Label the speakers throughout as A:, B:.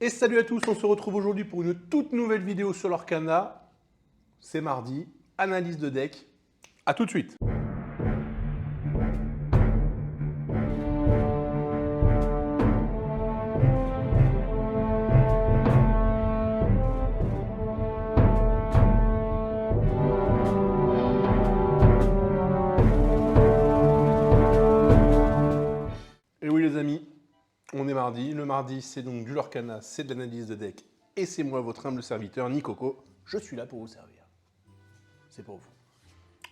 A: Et salut à tous, on se retrouve aujourd'hui pour une toute nouvelle vidéo sur l'Orcana. C'est mardi, analyse de deck. A tout de suite. Et oui les amis, on est mardi. Le mardi, c'est donc du Lorcana, c'est de l'analyse de deck. Et c'est moi, votre humble serviteur, Nicoco. Je suis là pour vous servir. C'est pour vous.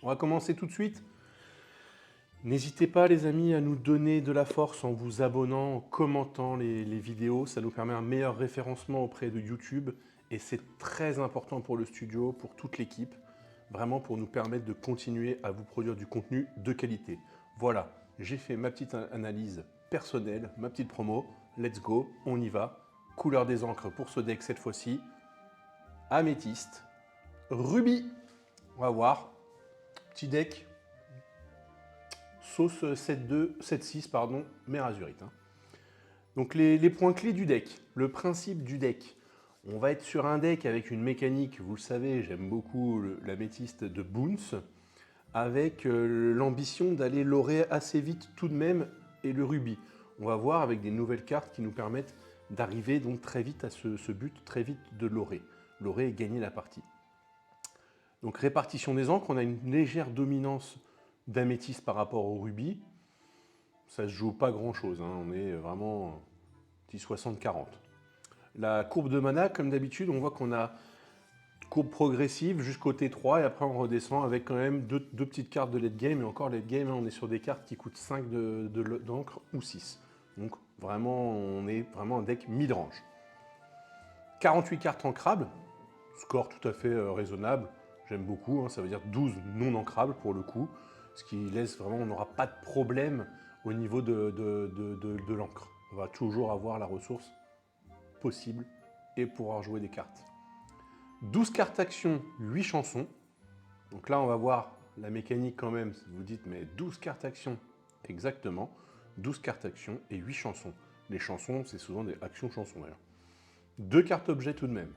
A: On va commencer tout de suite. N'hésitez pas les amis à nous donner de la force en vous abonnant, en commentant les vidéos. Ça nous permet un meilleur référencement auprès de YouTube. Et c'est très important pour le studio, pour toute l'équipe. Vraiment pour nous permettre de continuer à vous produire du contenu de qualité. Voilà, j'ai fait ma petite analyse personnelle, ma petite promo. Let's go, on y va. Couleur des encres pour ce deck cette fois-ci. Améthyste, rubis. On va voir. Petit deck. Sauce 7-2, 7-6, pardon, mais azurite. Hein. Donc les points clés du deck, le principe du deck. On va être sur un deck avec une mécanique, vous le savez, j'aime beaucoup l'améthyste de Boons, avec l'ambition d'aller lorer assez vite tout de même et le rubis. On va voir avec des nouvelles cartes qui nous permettent d'arriver donc très vite à ce but, très vite de lorer. Lorer et gagner la partie. Donc répartition des encres, on a une légère dominance d'améthyste par rapport au rubis. Ça ne se joue pas grand chose, hein. On est vraiment petit 60-40. La courbe de mana, comme d'habitude, on voit qu'on a courbe progressive jusqu'au T3 et après on redescend avec quand même deux petites cartes de late game. Et encore late game, hein, on est sur des cartes qui coûtent 5 d'encre ou 6. Donc vraiment, on est vraiment un deck mid-range. 48 cartes ancrables, score tout à fait raisonnable. J'aime beaucoup, hein, ça veut dire 12 non ancrables pour le coup. Ce qui laisse vraiment, on n'aura pas de problème au niveau de l'encre. On va toujours avoir la ressource possible et pouvoir jouer des cartes. 12 cartes action, 8 chansons. Donc là, on va voir la mécanique quand même. Vous dites, mais 12 cartes action, exactement. 12 cartes action et 8 chansons. Les chansons, c'est souvent des actions-chansons d'ailleurs. 2 cartes objets tout de même.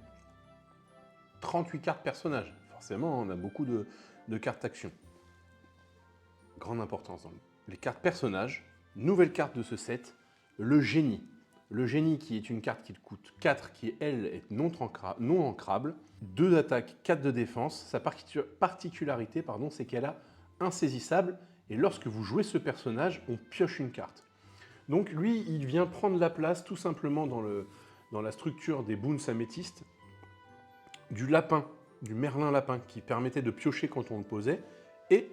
A: 38 cartes personnages. Forcément, on a beaucoup de cartes action. Grande importance dans les cartes personnages. Nouvelle carte de ce set, le génie. Le génie qui est une carte qui coûte 4, qui elle est non ancrable. 2 d'attaque, 4 de défense. Sa particularité, c'est qu'elle a insaisissable. Et lorsque vous jouez ce personnage, on pioche une carte. Donc lui, il vient prendre la place tout simplement dans la structure des boons améthystes du lapin, du merlin lapin, qui permettait de piocher quand on le posait et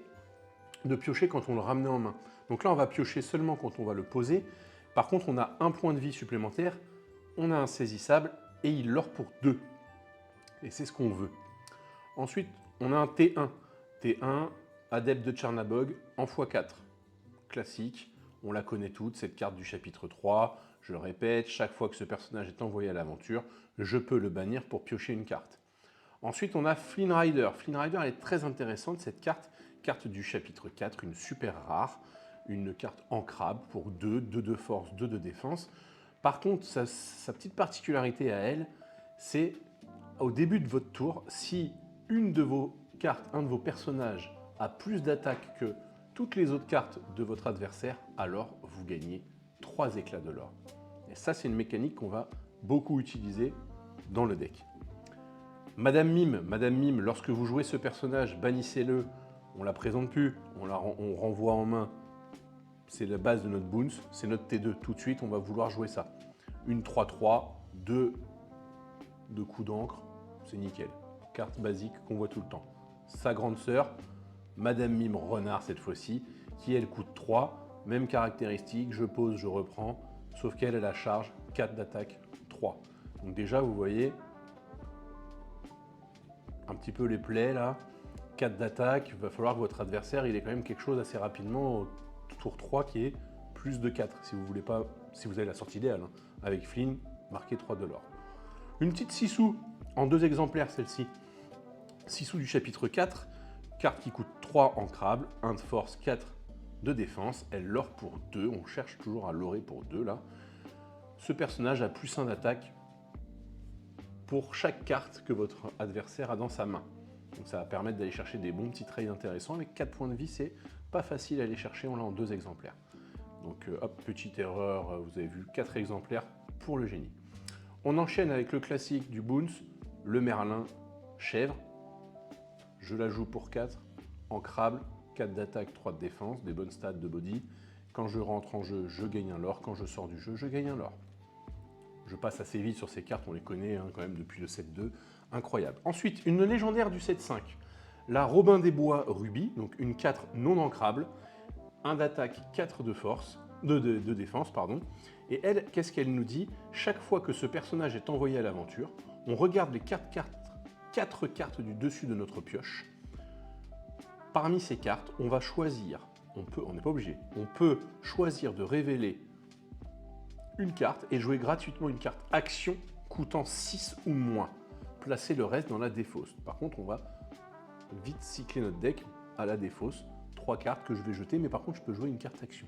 A: de piocher quand on le ramenait en main. Donc là, on va piocher seulement quand on va le poser. Par contre, on a un point de vie supplémentaire, on a un saisissable et il lore pour 2. Et c'est ce qu'on veut. Ensuite, on a un T1. T1, adepte de Tchernabog en x4. Classique, on la connaît toute, cette carte du chapitre 3. Je le répète, chaque fois que ce personnage est envoyé à l'aventure, je peux le bannir pour piocher une carte. Ensuite, on a Flynn Rider. Flynn Rider, elle est très intéressante, cette carte du chapitre 4, une super rare, une carte ancrable pour 2, 2 de force, 2 de défense. Par contre, sa petite particularité à elle, c'est au début de votre tour, si une de vos cartes, un de vos personnages a plus d'attaque que toutes les autres cartes de votre adversaire, alors vous gagnez 3 éclats de l'or. Et ça, c'est une mécanique qu'on va beaucoup utiliser dans le deck. Madame Mime, lorsque vous jouez ce personnage, bannissez-le. On ne la présente plus, on renvoie en main. C'est la base de notre Boons, c'est notre T2. Tout de suite, on va vouloir jouer ça. Une 3-3, 2 de coups d'encre, c'est nickel. Carte basique qu'on voit tout le temps. Sa grande sœur, Madame Mime Renard cette fois-ci, qui elle coûte 3. Même caractéristique, je pose, je reprends. Sauf qu'elle a la charge, 4 d'attaque, 3. Donc déjà, vous voyez un petit peu les plaies là. 4 d'attaque, il va falloir que votre adversaire il ait quand même quelque chose assez rapidement au tour 3 qui est plus de 4 si vous voulez pas, si vous avez la sortie idéale, hein, avec Flynn, marqué 3 de l'or. Une petite Sissou, en 2 exemplaires celle-ci. Sissou du chapitre 4, carte qui coûte 3 ancrables, 1 de force, 4 de défense, elle lore pour 2, on cherche toujours à lorer pour 2 là. Ce personnage a plus 1 d'attaque, pour chaque carte que votre adversaire a dans sa main. Donc ça va permettre d'aller chercher des bons petits trades intéressants. Avec 4 points de vie, c'est pas facile à aller chercher, on l'a en 2 exemplaires. Donc hop, petite erreur, vous avez vu 4 exemplaires pour le génie. On enchaîne avec le classique du Boons, le Merlin Chèvre. Je la joue pour 4, ancrable, 4 d'attaque, 3 de défense, des bonnes stats de body. Quand je rentre en jeu, je gagne un lore. Quand je sors du jeu, je gagne un lore. Je passe assez vite sur ces cartes, on les connaît hein, quand même depuis le 7-2. Incroyable. Ensuite, une légendaire du 7-5. La Robin des Bois Ruby, donc une 4 non ancrable. 1 d'attaque, 4 de force, de défense, pardon. Et elle, qu'est-ce qu'elle nous dit? Chaque fois que ce personnage est envoyé à l'aventure, on regarde les 4 cartes du dessus de notre pioche. Parmi ces cartes, on va choisir, on n'est pas obligé, on peut choisir de révéler une carte et jouer gratuitement une carte action coûtant 6 ou moins. Placer le reste dans la défausse. Par contre, on va vite cycler notre deck à la défausse. 3 cartes que je vais jeter, mais par contre, je peux jouer une carte action.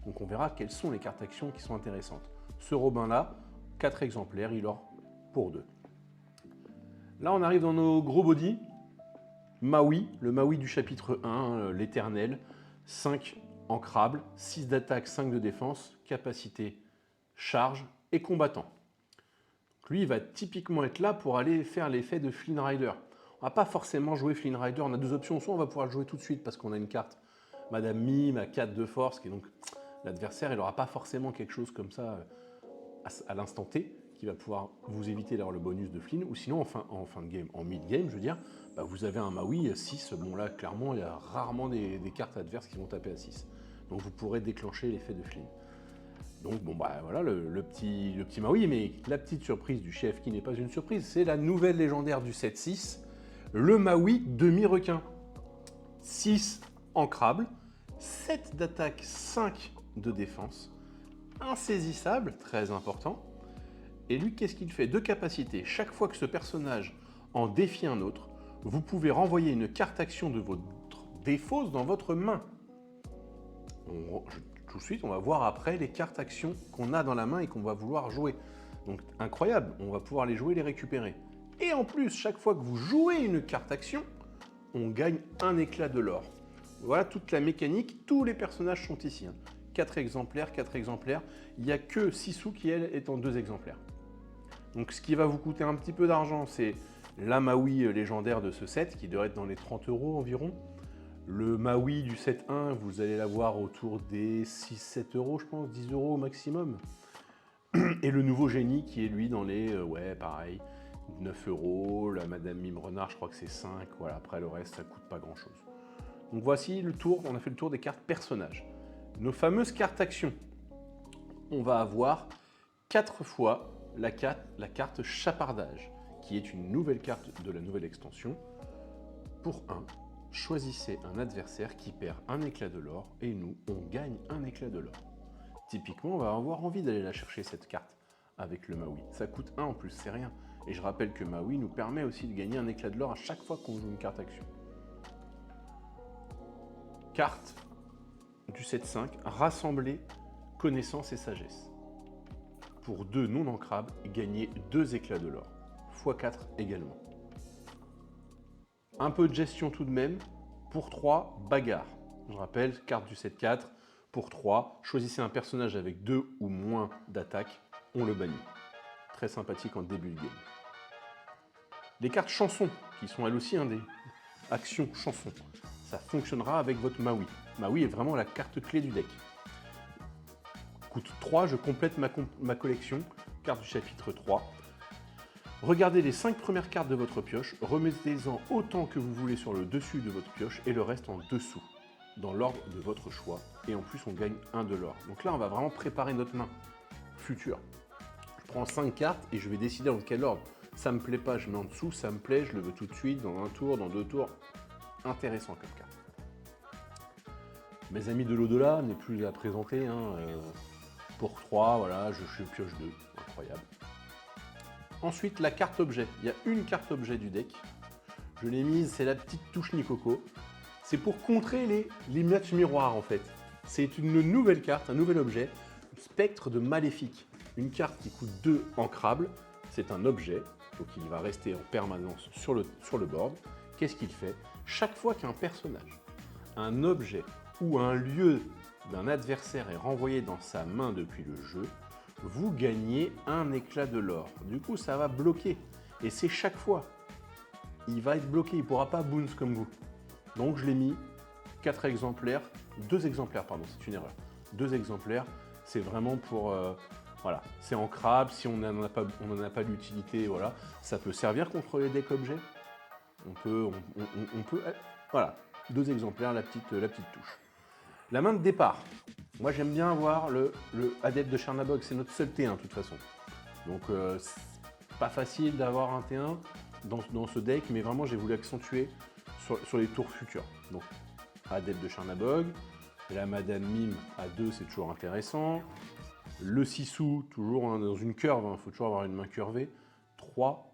A: Donc on verra quelles sont les cartes action qui sont intéressantes. Ce Robin-là, 4 exemplaires, il or pour 2. Là, on arrive dans nos gros body. Maui, le Maui du chapitre 1, l'éternel. 5 ancrable, 6 d'attaque, 5 de défense, capacité charge et combattant. Lui, il va typiquement être là pour aller faire l'effet de Flynn Rider. On va pas forcément jouer Flynn Rider, on a 2 options. Soit on va pouvoir le jouer tout de suite parce qu'on a une carte Madame Mime à 4 de force, qui est donc l'adversaire, il n'aura pas forcément quelque chose comme ça à l'instant T, qui va pouvoir vous éviter d'avoir le bonus de Flynn, ou sinon en fin de game, en mid-game, je veux dire, bah vous avez un Maui à 6, bon là, clairement, il y a rarement des cartes adverses qui vont taper à 6. Donc vous pourrez déclencher l'effet de Flynn. Donc bon bah voilà le petit Maui, mais la petite surprise du chef qui n'est pas une surprise, c'est la nouvelle légendaire du 7-6, le Maui demi-requin. 6 ancrable, 7 d'attaque, 5 de défense, insaisissable, très important. Et lui, qu'est-ce qu'il fait? 2 capacités. Chaque fois que ce personnage en défie un autre, vous pouvez renvoyer une carte action de votre défausse dans votre main. Tout de suite, on va voir après les cartes actions qu'on a dans la main et qu'on va vouloir jouer. Donc incroyable, on va pouvoir les jouer et les récupérer. Et en plus, chaque fois que vous jouez une carte action, on gagne un éclat de l'or. Voilà toute la mécanique, tous les personnages sont ici. 4 exemplaires, 4 exemplaires. Il n'y a que Sisu qui, elle, est en 2 exemplaires. Donc ce qui va vous coûter un petit peu d'argent, c'est la Maui légendaire de ce set, qui devrait être dans les 30 € environ. Le Maui du 7-1, vous allez l'avoir autour des 6-7 €, je pense, 10 € au maximum. Et le nouveau génie qui est lui dans les, ouais, pareil, 9 €. La Madame Mime Renard, je crois que c'est 5. Voilà, après le reste, ça coûte pas grand chose. Donc voici le tour, on a fait le tour des cartes personnages. Nos fameuses cartes actions. On va avoir 4 fois la carte Chapardage, qui est une nouvelle carte de la nouvelle extension. Pour 1, choisissez un adversaire qui perd un éclat de l'or et nous, on gagne un éclat de l'or. Typiquement, on va avoir envie d'aller la chercher cette carte avec le Maui. Ça coûte 1 en plus, c'est rien. Et je rappelle que Maui nous permet aussi de gagner un éclat de l'or à chaque fois qu'on joue une carte action. Carte du 7-5, rassembler connaissance et sagesse. Pour 2 non ancrables, gagner 2 éclats de l'or, x4 également. Un peu de gestion tout de même. Pour 3, bagarre. Je rappelle, carte du 7-4. Pour 3, choisissez un personnage avec 2 ou moins d'attaque, on le bannit. Très sympathique en début de game. Les cartes chansons, qui sont elles aussi des actions chansons. Ça fonctionnera avec votre Maui. Maui est vraiment la carte clé du deck. Coûte 3, je complète ma collection, carte du chapitre 3. Regardez les 5 premières cartes de votre pioche, remettez-en autant que vous voulez sur le dessus de votre pioche et le reste en dessous, dans l'ordre de votre choix. Et en plus, on gagne 1 de l'or. Donc là, on va vraiment préparer notre main future. Je prends 5 cartes et je vais décider dans quel ordre. Ça me plaît pas, je mets en dessous, ça me plaît, je le veux tout de suite, dans un tour, dans 2 tours. Intéressant comme carte. Mes amis de l'au-delà n'est plus à présenter. Pour 3, voilà, je pioche 2. Incroyable. Ensuite, la carte objet. Il y a une carte objet du deck. Je l'ai mise, c'est la petite touche Nicoco. C'est pour contrer les matchs miroirs en fait. C'est une nouvelle carte, un nouvel objet. Spectre de Maléfique. Une carte qui coûte 2 ancrables. c'est un objet, donc il va rester en permanence sur le board. Qu'est-ce qu'il fait? Chaque fois qu'un personnage, un objet ou un lieu d'un adversaire est renvoyé dans sa main depuis le jeu, vous gagnez un éclat de l'or. Du coup, ça va bloquer. Et c'est chaque fois. Il va être bloqué, il ne pourra pas bounce comme vous. Donc je l'ai mis 4 exemplaires, 2 exemplaires, pardon, c'est une erreur. 2 exemplaires, c'est vraiment pour... voilà, c'est ancrable, si on n'en a pas l'utilité, voilà, ça peut servir contre les decks objets. On peut voilà, 2 exemplaires, la petite touche. La main de départ. Moi, j'aime bien avoir le Adepte de Chernabog, c'est notre seul T1 de toute façon. Donc, c'est pas facile d'avoir un T1 dans ce deck, mais vraiment, j'ai voulu accentuer sur les tours futurs. Donc, Adepte de Chernabog, la Madame Mime à 2, c'est toujours intéressant. Le Sisu, toujours dans une curve, il faut toujours avoir une main curvée. 3,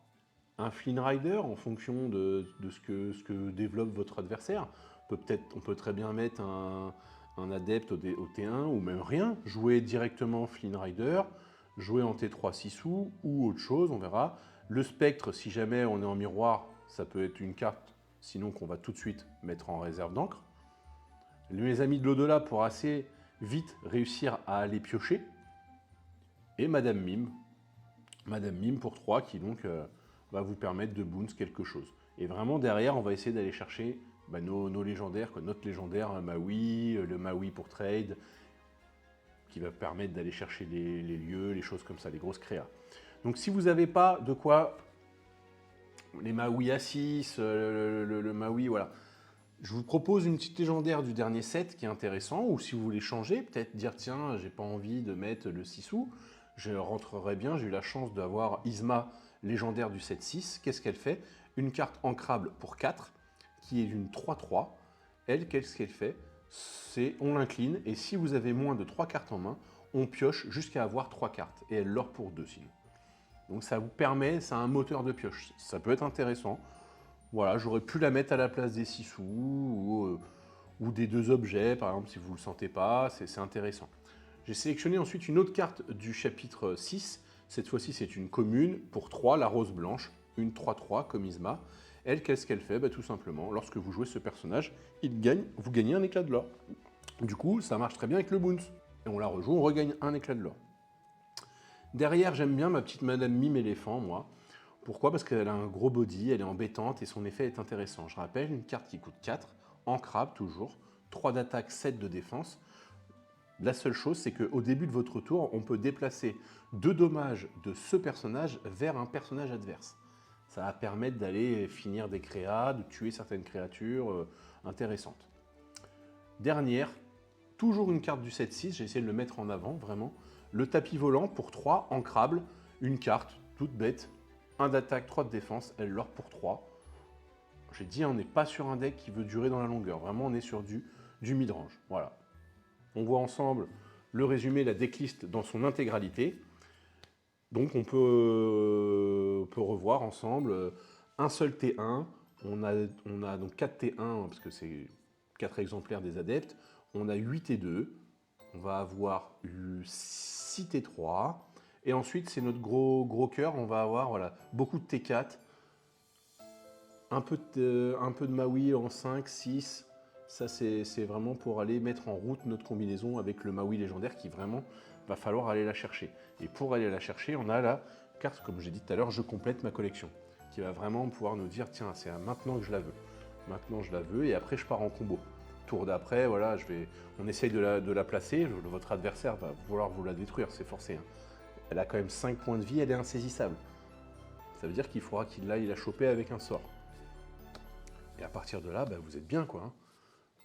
A: un Flynn Rider en fonction de ce que développe votre adversaire. On peut très bien mettre un adepte au T1 ou même rien, jouer directement Flynn Rider, jouer en T3 Sisu ou autre chose, on verra. Le spectre, si jamais on est en miroir, ça peut être une carte, sinon qu'on va tout de suite mettre en réserve d'encre. Les amis de l'au-delà pour assez vite réussir à aller piocher. Et Madame Mime pour 3 qui donc va vous permettre de bounce quelque chose. Et vraiment derrière, on va essayer d'aller chercher nos légendaires, notre légendaire Maui, le Maui pour trade, qui va permettre d'aller chercher les lieux, les choses comme ça, les grosses créas. Donc si vous n'avez pas de quoi, les Maui à 6, le Maui, voilà. Je vous propose une petite légendaire du dernier set qui est intéressant, ou si vous voulez changer, peut-être dire tiens, j'ai pas envie de mettre le Sisu, je rentrerai bien, j'ai eu la chance d'avoir Yzma légendaire du set 6. Qu'est-ce qu'elle fait? Une carte ancrable pour 4, qui est d'une 3-3. Elle, qu'est-ce qu'elle fait? C'est on l'incline, et si vous avez moins de 3 cartes en main, on pioche jusqu'à avoir 3 cartes, et elle l'or pour 2 sinon. Donc ça vous permet, c'est un moteur de pioche, ça peut être intéressant. Voilà, j'aurais pu la mettre à la place des 6 sous ou des 2 objets, par exemple, si vous ne le sentez pas, c'est intéressant. J'ai sélectionné ensuite une autre carte du chapitre 6. Cette fois-ci, c'est une commune pour 3, la rose blanche, une 3-3 comme Yzma. Elle, qu'est-ce qu'elle fait? Tout simplement, lorsque vous jouez ce personnage, vous gagnez un éclat de l'or. Du coup, ça marche très bien avec le bounce. Et on la rejoue, on regagne un éclat de l'or. Derrière, j'aime bien ma petite Madame Mime éléphant, moi. Pourquoi? Parce qu'elle a un gros body, elle est embêtante et son effet est intéressant. Je rappelle, une carte qui coûte 4, ancrable toujours, 3 d'attaque, 7 de défense. La seule chose, c'est qu'au début de votre tour, on peut déplacer 2 dommages de ce personnage vers un personnage adverse. Ça va permettre d'aller finir des créas, de tuer certaines créatures intéressantes. Dernière, toujours une carte du set 6, j'ai essayé de le mettre en avant, vraiment. Le tapis volant pour 3, ancrable, une carte toute bête. 1 d'attaque, 3 de défense, elle l'or pour 3. J'ai dit, on n'est pas sur un deck qui veut durer dans la longueur. Vraiment, on est sur du mid-range. Voilà. On voit ensemble le résumé, la decklist dans son intégralité. Donc, on peut revoir ensemble un seul T1. On a donc 4 T1, parce que c'est 4 exemplaires des adeptes. On a 8 T2. On va avoir 6 T3. Et ensuite, c'est notre gros cœur, on va avoir voilà, beaucoup de T4, un peu de Maui en 5, 6. Ça, c'est vraiment pour aller mettre en route notre combinaison avec le Maui légendaire qui vraiment va falloir aller la chercher. Et pour aller la chercher, on a la carte, comme j'ai dit tout à l'heure, je complète ma collection, qui va vraiment pouvoir nous dire, tiens, c'est maintenant que je la veux. Maintenant, je la veux et après, je pars en combo. Tour d'après, voilà, on essaye de la placer, votre adversaire va vouloir vous la détruire, c'est forcé. Hein. Elle a quand même 5 points de vie, elle est insaisissable. Ça veut dire qu'il faudra qu'il aille la choper avec un sort. Et à partir de là, vous êtes bien, quoi. Hein.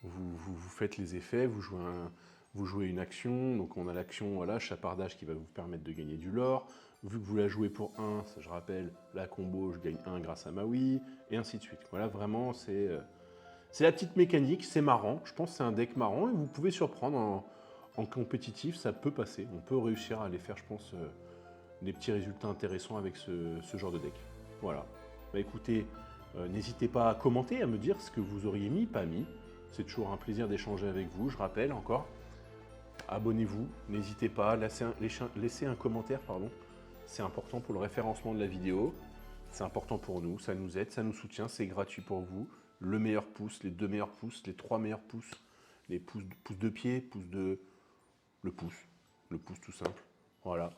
A: Vous faites les effets, vous jouez une action. Donc on a l'action, voilà, chapardage qui va vous permettre de gagner du lore. Vu que vous la jouez pour 1, ça je rappelle, la combo, je gagne 1 grâce à Maui, et ainsi de suite. Voilà, vraiment, c'est la petite mécanique, c'est marrant. Je pense que c'est un deck marrant, et vous pouvez surprendre en compétitif, ça peut passer. On peut réussir à aller faire, je pense, des petits résultats intéressants avec ce genre de deck. Voilà. Écoutez, n'hésitez pas à commenter, à me dire ce que vous auriez mis, pas mis. C'est toujours un plaisir d'échanger avec vous. Je rappelle encore, abonnez-vous, n'hésitez pas, laissez un commentaire, pardon. c'est important pour le référencement de la vidéo, c'est important pour nous, ça nous aide, ça nous soutient, c'est gratuit pour vous. Le meilleur pouce, les 2 meilleurs pouces, les 3 meilleurs pouces, les pouces de pied, le pouce tout simple. Voilà.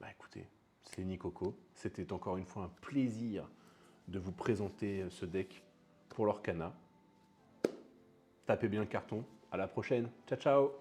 A: Écoutez, c'est Nicoco. C'était encore une fois un plaisir de vous présenter ce deck pour l'Orcana. Tapez bien le carton. À la prochaine. Ciao, ciao!